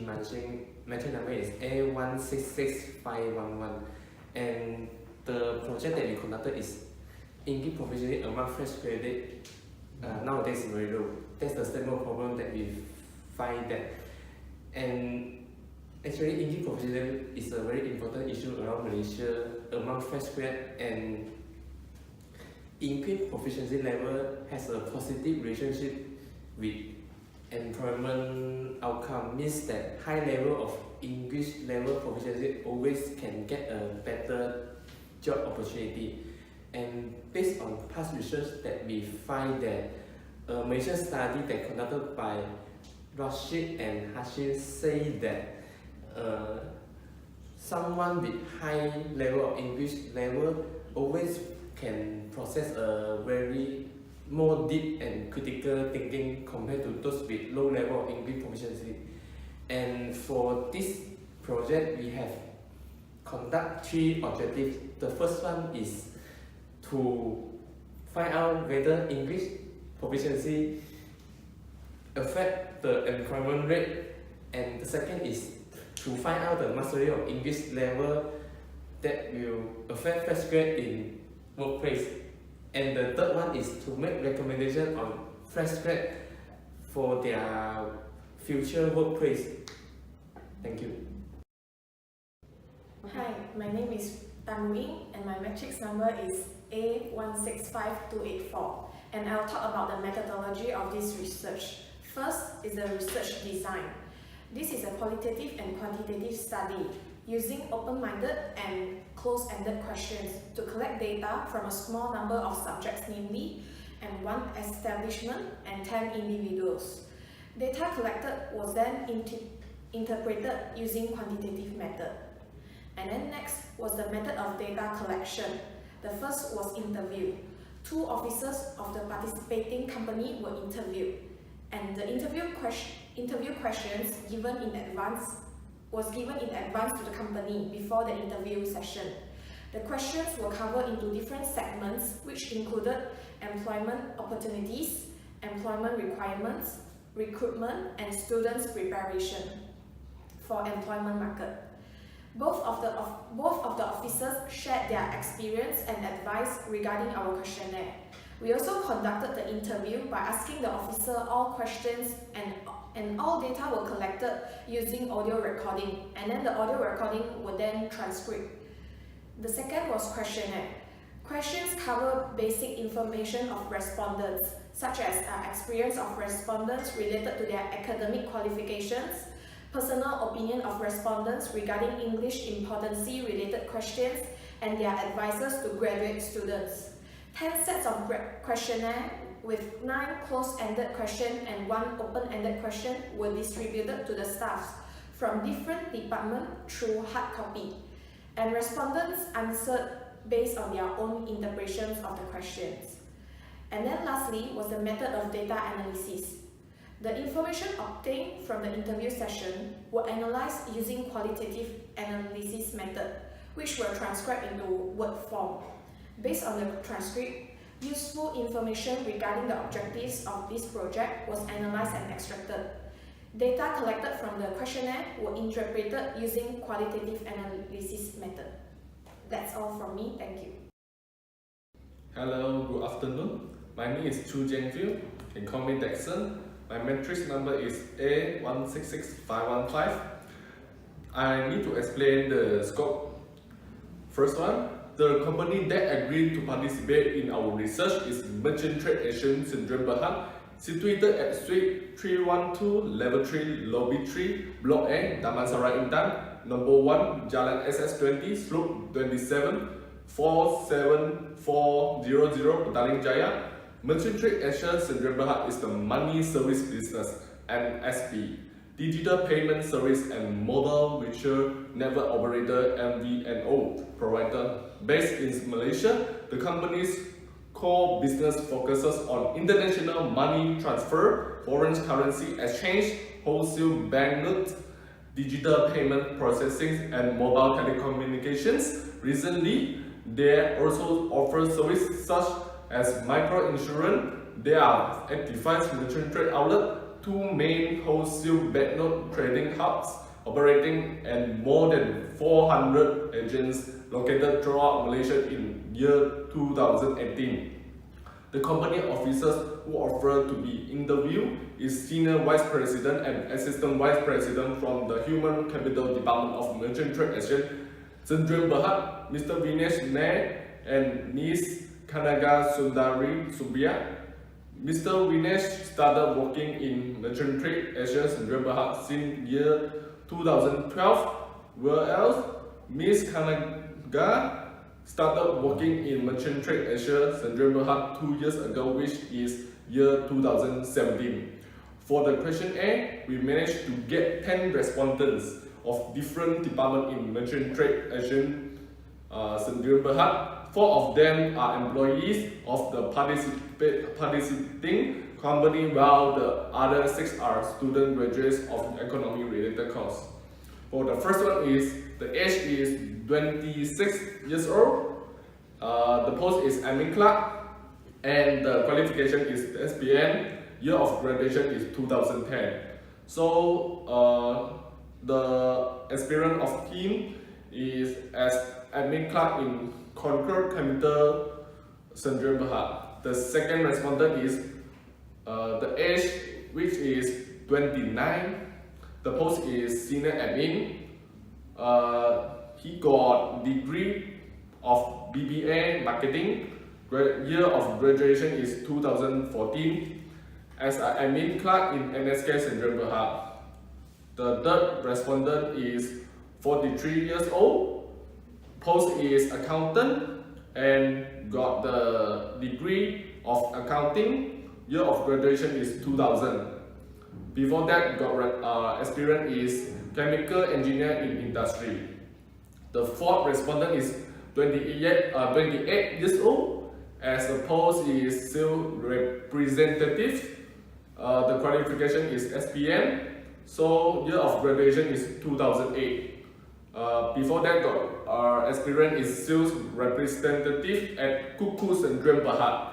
been mentioning, matrix number is A166511, and the project that we conducted is English proficiency among fresh graduate. Nowadays is very low. That's the stable problem that we find that, and actually English proficiency is a very important issue around Malaysia among fresh grad, and English proficiency level has a positive relationship with employment outcome, means that high level of English level proficiency always can get a better job opportunity. And based on past research that we find that a major study that conducted by Rashid and Hashim say that someone with high level of English level always can process a very more deep and critical thinking compared to those with low level of English proficiency. And for this project, we have conduct 3 objectives. The first one is to find out whether English proficiency affect the employment rate, and the second is to find out the mastery of English level that will affect fresh grad in workplace. And the third one is to make recommendation on fresh grad for their future workplace. Thank you. Hi, my name is Ru Ying, and my matrix number is A165284. And I'll talk about the methodology of this research. First is the research design. This is a qualitative and quantitative study using open-minded and close-ended questions to collect data from a small number of subjects, namely, and 1 establishment and 10 individuals. Data collected was then interpreted using quantitative method. And then next was the method of data collection. The first was interview. 2 officers of the participating company were interviewed, and the interview questions given in advance to the company before the interview session. The questions were covered into different segments, which included employment opportunities, employment requirements, recruitment, and students' preparation for employment market. Both of the officers shared their experience and advice regarding our questionnaire. We also conducted the interview by asking the officer all questions, and all data were collected using audio recording, and then the audio recording were then transcribed. The second was questionnaire. Questions cover basic information of respondents, such as experience of respondents related to their academic qualifications, personal opinion of respondents regarding English importancy related questions, and their advices to graduate students. 10 sets of questionnaire with 9 close-ended questions and 1 open-ended question were distributed to the staffs from different departments through hard copy, and respondents answered based on their own interpretations of the questions. And then lastly was the method of data analysis. The information obtained from the interview session were analyzed using qualitative analysis method, which were transcribed into word form. Based on the transcript, useful information regarding the objectives of this project was analyzed and extracted. Data collected from the questionnaire were interpreted using qualitative analysis method. That's all from me, thank you. Hello, good afternoon. My name is Choo, Jeng, you can call me Dexon. My matrix number is A166515. I need to explain the scope. First one, the company that agreed to participate in our research is Merchant Trade Asian Syndrome Berhad, situated at Suite 312, Level 3, Lobby 3, Block A, Damansara Intan, Number 1, Jalan SS20, Slope 27, 47400, Petaling Jaya. Merchant Trade Asia Syndrome Berhad is the money service business, MSB, digital payment service and mobile virtual network operator MVNO provider. Based in Malaysia, the company's core business focuses on international money transfer, foreign currency exchange, wholesale banknotes, digital payment processing, and mobile telecommunications. Recently, they also offer services such as micro insurance. There are 85 merchant trade outlets 2 main wholesale banknote trading hubs operating and more than 400 agents located throughout Malaysia in year 2018. The company officers who offered to be interviewed is Senior Vice President and Assistant Vice President from the Human Capital Department of Merchant Trade Exchange, Sendirian Berhad, Mr. Vinesh Nair, and Ms. Kanaga Sundari Subia. Mr. Vinesh started working in Merchant Trade Exchange Sendirian Berhad since year 2012, whereas Ms. Kanaga started working in Merchant Trade Exchange Sendirian Berhad 2 years ago, which is year 2017. For the question A, we managed to get 10 respondents of different departments in Merchant Trade Exchange Sendirian Berhad. 4 of them are employees of the participating company, while the other 6 are student graduates of economy related course. For the first one is, the age is 26 years old, the post is admin clerk, and the qualification is SPN, year of graduation is 2010. So the experience of him is as admin clerk in Concord Capital Sendirian Berhad. The second respondent is the age, which is 29. The post is senior admin. He got degree of BBA marketing. Year of graduation is 2014. As an admin clerk in NSK Sendirian Berhad. The third respondent is 43 years old. Post is accountant and got the degree of accounting. Year of graduation is 2000. Before that, got experience is chemical engineer in industry. The fourth respondent is 28 years old. As the post is sales representative. The qualification is SPN. So year of graduation is 2008. Before that, got experience is sales representative at Kuku Sendirian Berhad.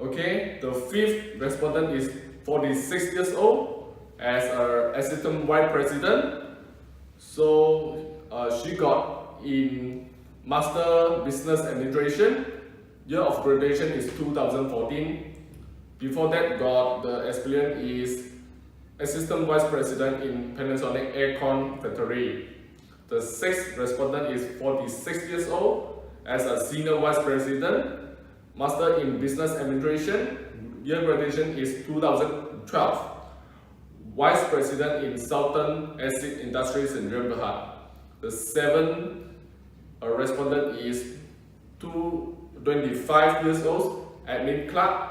Okay, the fifth respondent is 46 years old as an assistant vice president. So she got in master business administration. Year of graduation is 2014. Before that, got the experience is assistant vice president in Panasonic Aircon factory. The sixth respondent is 46 years old as a senior vice president, master in business administration. Year graduation is 2012. Vice president in Southern Acid Industries in Sendirian Berhad. The seventh respondent is 25 years old, admin clerk.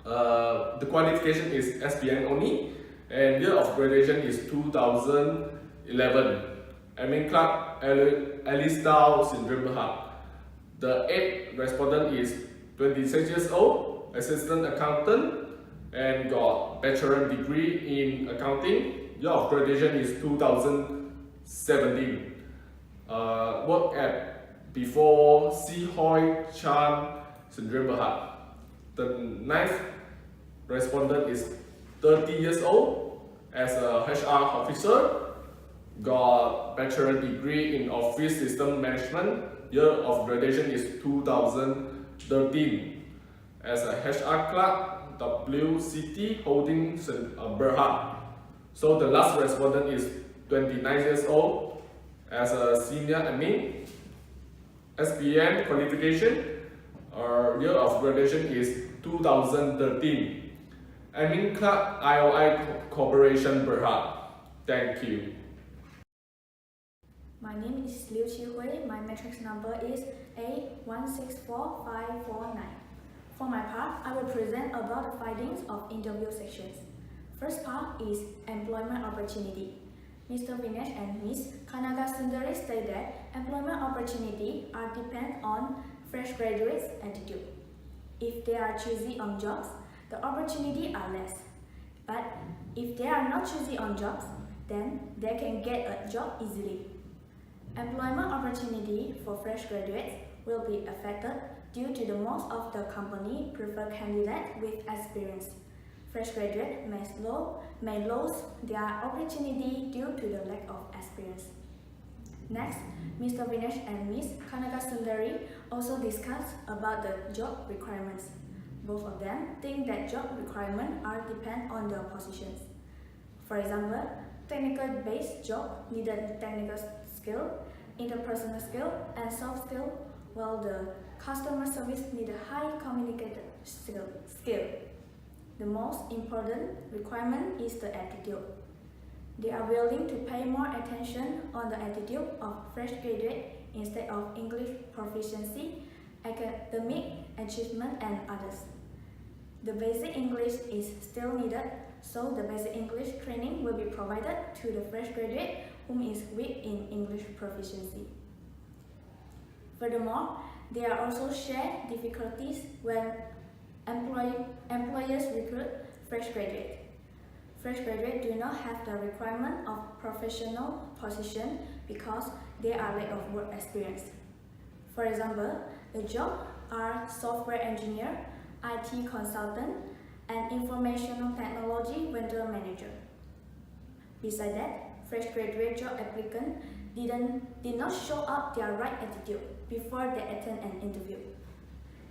The qualification is SPN only, and year of graduation is 2011. Admin clerk Alistair Sendirian Berhad. The eighth respondent is 26 years old, assistant accountant, and got bachelor degree in accounting. Year of graduation is 2017. Worked at before Si Hoi Chan Sendirian Berhad. The ninth respondent is 30 years old as a HR officer. Got bachelor degree in office system management. Year of graduation is 2013. As a HR clerk, WCT Holding Berhad. So the last respondent is 29 years old as a senior admin. SPN qualification, year of graduation is 2013. Admin clerk IOI Corporation Berhad. Thank you. My name is Liew. My matrix number is A164549. For my part, I will present about the findings of interview sections. First part is employment opportunity. Mr. Vinesh and Ms. Kanaga Sundari state that employment opportunity are depend on fresh graduates' attitude. If they are choosy on jobs, the opportunity are less. But if they are not choosy on jobs, then they can get a job easily. Employment opportunity for fresh graduates will be affected due to the most of the company prefer candidates with experience. fresh graduates may lose their opportunity due to the lack of experience. Next, Mr. Vinesh and Ms. Kanagasundari also discussed about the job requirements. Both of them think that job requirements are depend on the positions. For example, technical-based job needed technical skill, interpersonal skill, and soft skill, while the customer service needed high communicative skill. The most important requirement is the attitude. They are willing to pay more attention on the attitude of fresh graduate instead of English proficiency, academic achievement, and others. The basic English is still needed, so the basic English training will be provided to the fresh graduate whom is weak in English proficiency. Furthermore, there are also shared difficulties when employers recruit fresh graduates. Fresh graduates do not have the requirement of professional position because they are lack of work experience. For example, the jobs are software engineer, IT consultant, and informational technology vendor manager. Besides that, fresh graduate job applicants did not show up their right attitude before they attend an interview.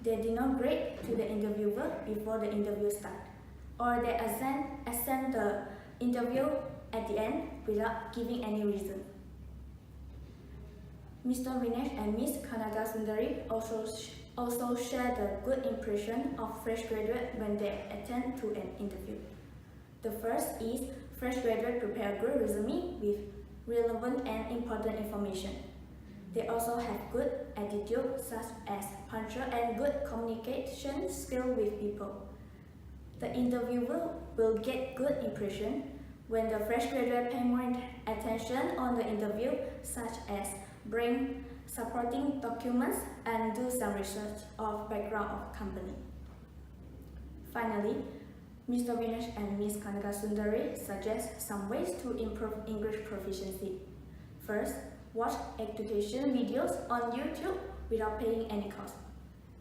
They did not grade to the interviewer before the interview starts, or they ascend the interview at the end without giving any reason. Mr. Vinesh and Ms. Kanagasundari also share the good impression of fresh graduate when they attend to an interview. The first is fresh graduate prepare a good resume with relevant and important information. They also have good attitude such as punctual and good communication skill with people. The interviewer will get good impression when the fresh graduate pay more attention on the interview, such as bring supporting documents and do some research of background of company. Finally, Mr. Vinesh and Ms. Kanagasundari suggest some ways to improve English proficiency. First, watch education videos on YouTube without paying any cost.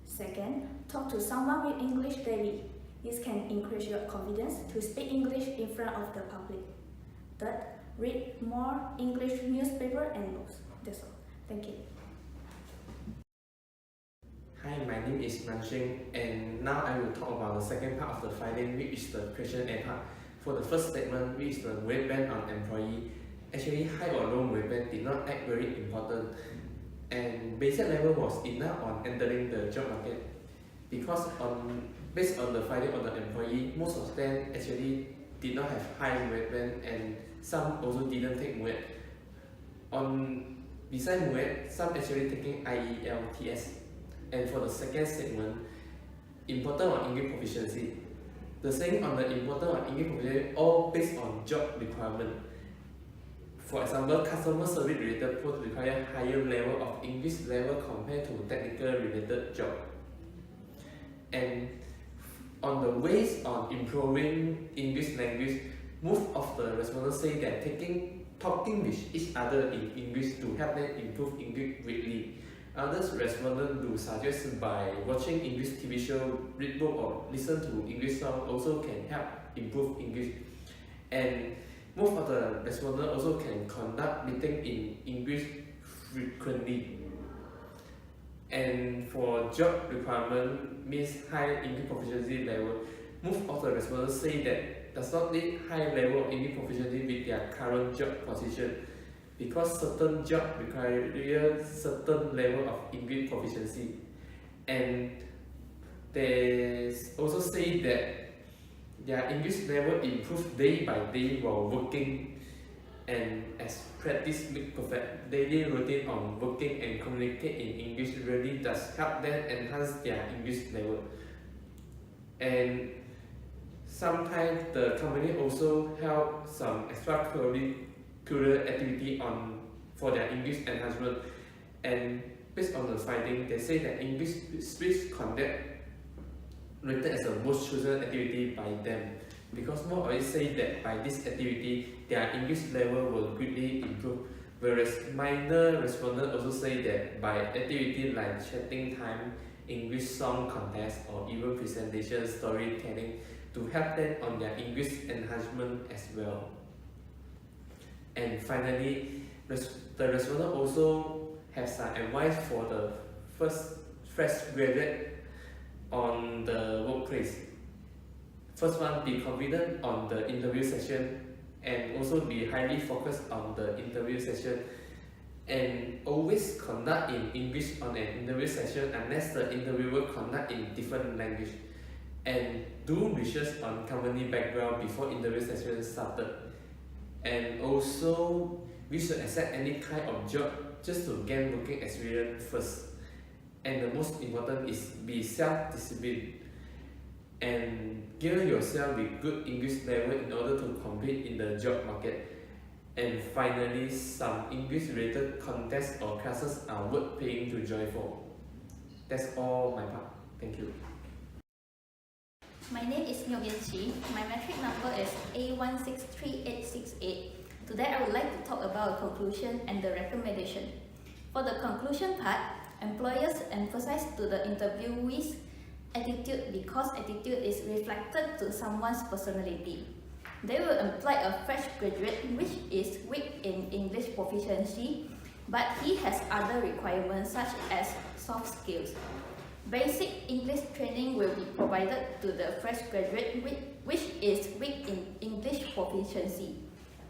Second, talk to someone with English daily. This can increase your confidence to speak English in front of the public. Third, read more English newspaper and books. That's all. Thank you. Hi, my name is Sheng, and now I will talk about the second part of the finding, which is the questionnaire part. For the first statement, which is the weight band on employee, actually high or low weight band did not act very important, and basic level was enough on entering the job market, because based on the finding of the employee, most of them actually did not have high weight band, and some also didn't take weight. Besides weight, some actually taking IELTS. And for the second statement, important on English proficiency. The saying on the important on English proficiency all based on job requirement. For example, customer service related posts require higher level of English level compared to technical related job. And on the ways on improving English language, most of the respondents say that talking with each other in English to help them improve English greatly. Others respondents do suggest by watching English TV show, read book, or listen to English song also can help improve English. And most of the respondents also can conduct meeting in English frequently. And for job requirement means high English proficiency level, most of the respondents say that does not need high level of English proficiency with their current job position, because certain jobs require certain level of English proficiency. And they also say that their English level improves day by day while working, and as practice makes perfect, daily routine on working and communicate in English really does help them enhance their English level. And sometimes the company also help some extracurricular activity for their English enhancement, and based on the finding, they say that English speech conduct rated as the most chosen activity by them, because more always say that by this activity their English level will greatly improve, whereas minor respondents also say that by activity like chatting time English song contest, or even presentation storytelling to help them on their English enhancement as well. And finally, the respondent also have some advice for the first fresh graduate on the workplace. First one, be confident on the interview session and also be highly focused on the interview session, and always conduct in English on an interview session unless the interviewer conduct in different language, and do research on company background before interview session started. And also, we should accept any kind of job just to gain working experience first. And the most important is be self-disciplined and gear yourself with good English level in order to compete in the job market. And finally, some English-related contests or classes are worth paying to join for. That's all my part. Thank you. My name is Niyok Chee. My metric number is A163868. Today I would like to talk about conclusion and the recommendation. For the conclusion part, employers emphasize to the interviewees attitude because attitude is reflected to someone's personality. They will employ a fresh graduate which is weak in English proficiency, but he has other requirements such as soft skills. Basic English training will be provided to the fresh graduate which is weak in English proficiency.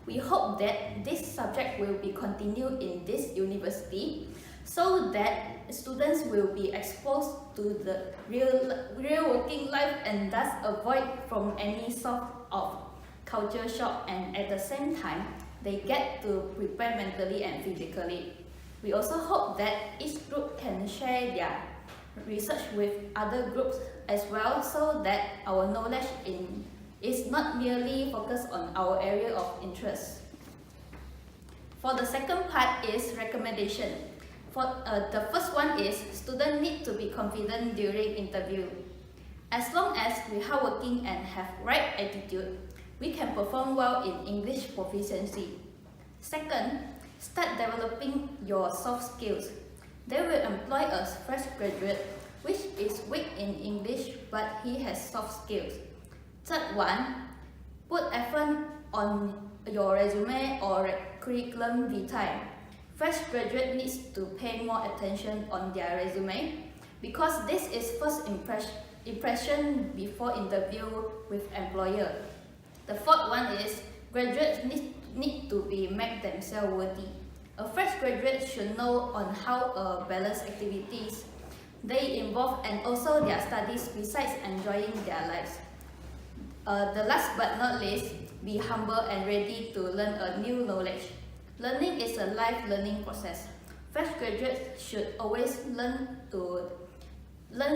We hope that this subject will be continued in this university so that students will be exposed to the real working life and thus avoid from any sort of culture shock, and at the same time they get to prepare mentally and physically. We also hope that each group can share their research with other groups as well so that our knowledge is not merely focused on our area of interest. For the second part is recommendation. For the first one is students need to be confident during interview. As long as we are hardworking and have right attitude, we can perform well in English proficiency. Second, start developing your soft skills. They will employ a fresh graduate which is weak in English but he has soft skills. Third one, put effort on your resume or curriculum vitae. Fresh graduate needs to pay more attention on their resume because this is first impression before interview with employer. The fourth one is graduates need to be make themselves worthy. A fresh graduate should know on how balance activities they involve and also their studies besides enjoying their lives. The last but not least, be humble and ready to learn a new knowledge. Learning is a life learning process. Fresh graduates should always learn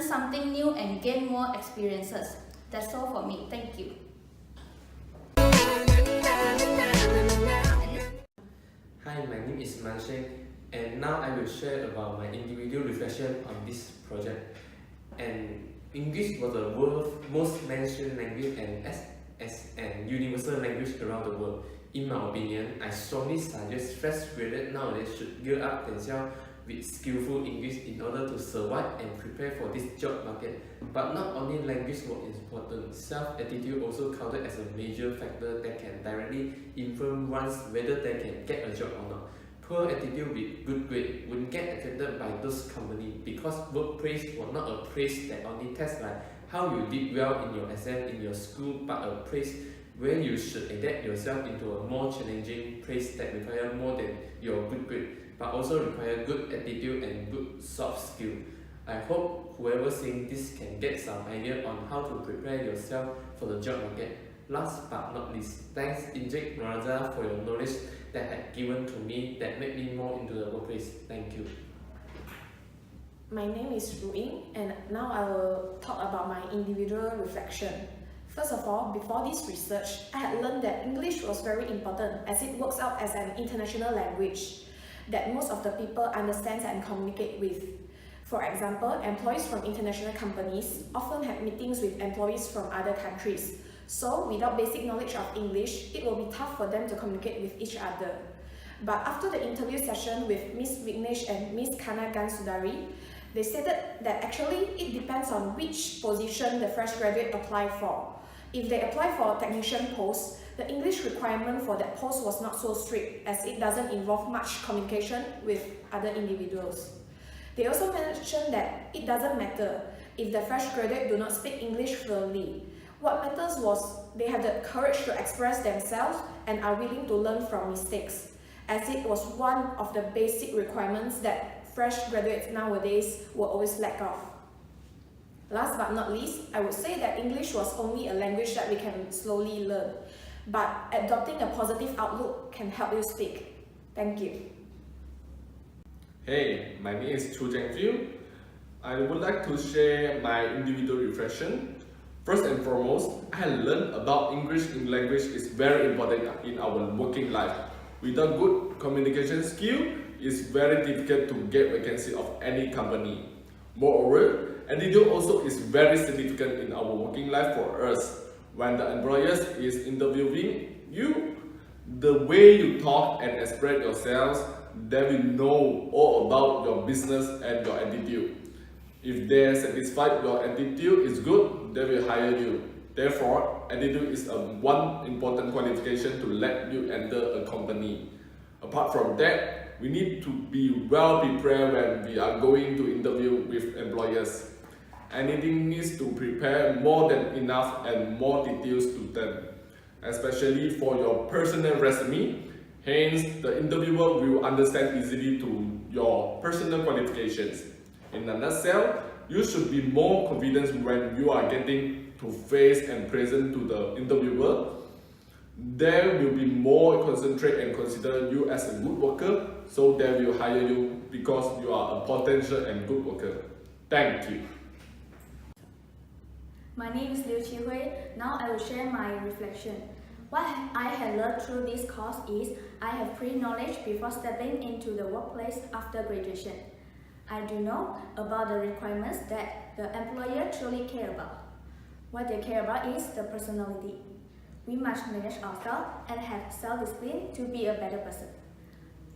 something new and gain more experiences. That's all for me. Thank you. Hi, my name is Sheng, and now I will share about my individual reflection on this project. And English was the world's most mentioned language and as an universal language around the world. In my opinion, I strongly suggest fresh graduates nowadays should gear up themselves with skillful English in order to survive and prepare for this job market. But not only language was important, self-attitude also counted as a major factor that can directly influence one's whether they can get a job or not. Poor attitude with good grade wouldn't get accepted by those companies because workplace was not a place that only tests like how you did well in your exam in your school, but a place where you should adapt yourself into a more challenging place that requires more than your good grade, but also require good attitude and good soft skill. I hope whoever seeing this can get some idea on how to prepare yourself for the job market. Last but not least, thanks Injek Naraza for your knowledge that had given to me that made me more into the workplace. Thank you. My name is Ru Ying, and now I will talk about my individual reflection. First of all, before this research, I had learned that English was very important as it works out as an international language that most of the people understand and communicate with. For example, employees from international companies often have meetings with employees from other countries. So, without basic knowledge of English, it will be tough for them to communicate with each other. But after the interview session with Ms. Vignesh and Ms. Kanagan Sudari, They stated that actually it depends on which position the fresh graduate apply for. If they apply for a technician post, the English requirement for that post was not so strict as it doesn't involve much communication with other individuals. They also mentioned that it doesn't matter if the fresh graduate do not speak English fluently. What matters was they have the courage to express themselves and are willing to learn from mistakes, as it was one of the basic requirements that fresh graduates nowadays will always lack of. Last but not least, I would say that English was only a language that we can slowly learn, but adopting a positive outlook can help you speak. Thank you. Hey, my name is Choo Feau. I would like to share my individual reflection. First and foremost, I learned about English in language is very important in our working life. Without good communication skill, it's very difficult to get vacancy of any company. Moreover, attitude also is very significant in our working life for us. When the employers is interviewing you, the way you talk and express yourselves, they will know all about your business and your attitude. If they are satisfied your attitude is good, they will hire you. Therefore, attitude is one important qualification to let you enter a company. Apart from that, we need to be well prepared when we are going to interview with employers. Anything needs to prepare more than enough and more details to them, especially for your personal resume. Hence, the interviewer will understand easily to your personal qualifications. In a nutshell, you should be more confident when you are getting to face and present to the interviewer. They will be more concentrate and consider you as a good worker, so they will hire you because you are a potential and good worker. Thank you. My name is Liew. Now I will share my reflection. What I have learned through this course is I have pre-knowledge before stepping into the workplace after graduation. I do know about the requirements that the employer truly care about. What they care about is the personality. We must manage ourselves and have self-discipline to be a better person.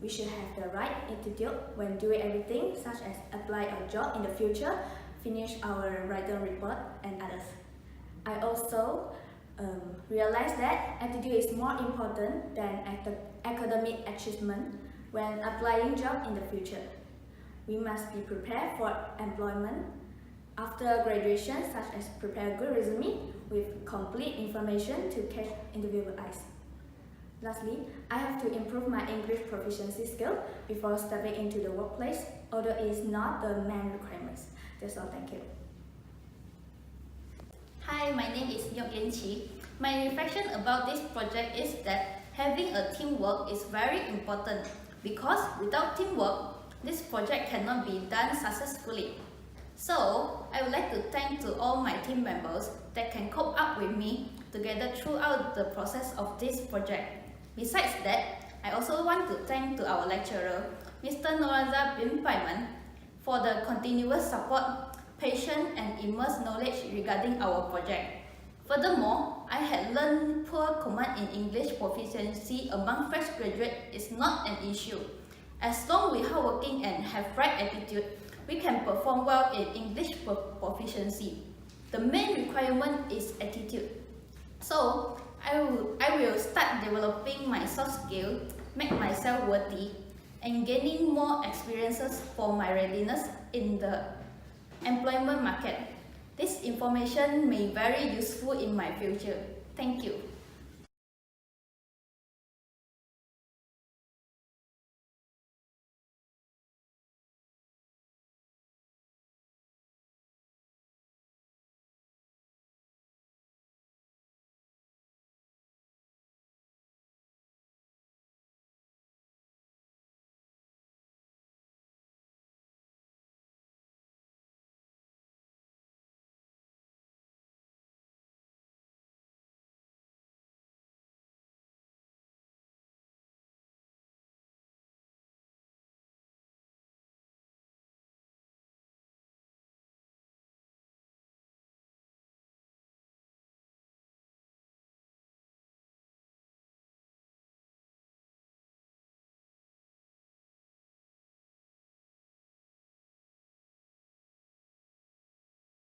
We should have the right attitude when doing everything, such as apply a job in the future, finish our written report, and others. I also realized that attitude is more important than academic achievement when applying job in the future. We must be prepared for employment after graduation, such as prepare a good resume with complete information to catch interviewer eyes. Lastly, I have to improve my English proficiency skill before stepping into the workplace, although it is not the main requirements. That's all, thank you. Hi, my name is Niyok and Chee. My reflection about this project is that having a teamwork is very important because without teamwork, this project cannot be done successfully. So, I would like to thank to all my team members that can cope up with me together throughout the process of this project. Besides that, I also want to thank to our lecturer, Mr. Noraza bin Paiman, for the continuous support, patience and immense knowledge regarding our project. Furthermore, I had learned poor command in English proficiency among fresh graduates is not an issue. As long we are hardworking and have right attitude, we can perform well in English proficiency. The main requirement is attitude. So, I will start developing my soft skill, make myself worthy, and gaining more experiences for my readiness in the employment market. This information may be very useful in my future. Thank you.